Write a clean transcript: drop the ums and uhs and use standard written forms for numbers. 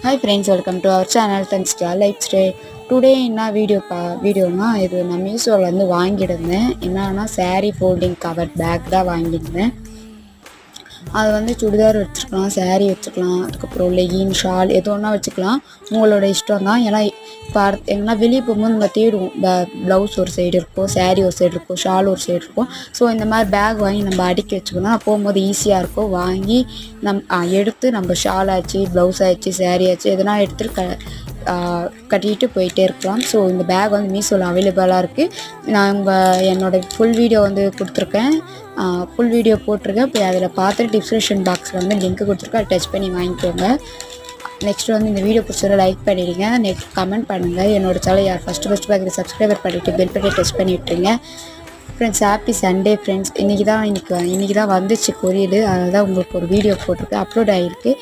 Hi friends, welcome to our channel Thanks to our lifestyle. Today என்ன வீடியோனா இது நான் மீஷோவில் வந்து வாங்கியிருந்தேன். என்னன்னா saree folding cover பேக் தான் வாங்கியிருந்தேன். அது வந்து சுடிதார் வச்சுக்கலாம், saree வச்சுக்கலாம், அதுக்கப்புறம் லெகின் ஷால் எது ஒன்றா வச்சுக்கலாம். உங்களோட இஷ்டம் தான். ஏன்னா இப்போ எங்கன்னா வெளியே போகும்போது நம்ம தேடுவோம், ப்ளவுஸ் ஒரு சைடு இருக்கும், saree ஒரு சைடு இருக்கும், ஷால் ஒரு சைடு இருக்கும். ஸோ இந்த மாதிரி பேக் வாங்கி நம்ம அடுக்கி வச்சுக்கணும். போகும்போது ஈஸியாக இருக்கும். வாங்கி எடுத்து நம்ம ஷால் ஆச்சு, ப்ளவுஸ் ஆச்சு, saree ஆச்சு எதனா எடுத்துட்டு கட்டிட்டு போயிட்டே இருக்கலாம். ஸோ இந்த பேக் வந்து மீஷோவில் அவைலபிளாக இருக்குது. நான் என்னோடய ஃபுல் வீடியோ வந்து கொடுத்துருக்கேன், ஃபுல் வீடியோ போட்டிருக்கேன். போய் அதில் பார்த்துட்டு டிஸ்கிரிப்ஷன் பாக்ஸில் வந்து லிங்க் கொடுத்துருக்கேன், அதை டச் பண்ணி வாங்கிக்கோங்க. நெக்ஸ்ட் வந்து இந்த வீடியோ பிடிச்சதை லைக் பண்ணிடுங்க, நெக்ஸ்ட் கமெண்ட் பண்ணுங்கள். என்னோட சேனல் யார் ஃபஸ்ட்டு பார்க்குறது சப்ஸ்கிரைபர் பண்ணிவிட்டு பெல் பட்டனை டச் பண்ணி விட்டுருங்க. Friends, happy Sunday friends. இன்றைக்கி தான் வந்துச்சு கொரியர். அதில் தான் உங்களுக்கு ஒரு வீடியோ போட்டிருக்கேன், அப்லோட் ஆகிருக்கு.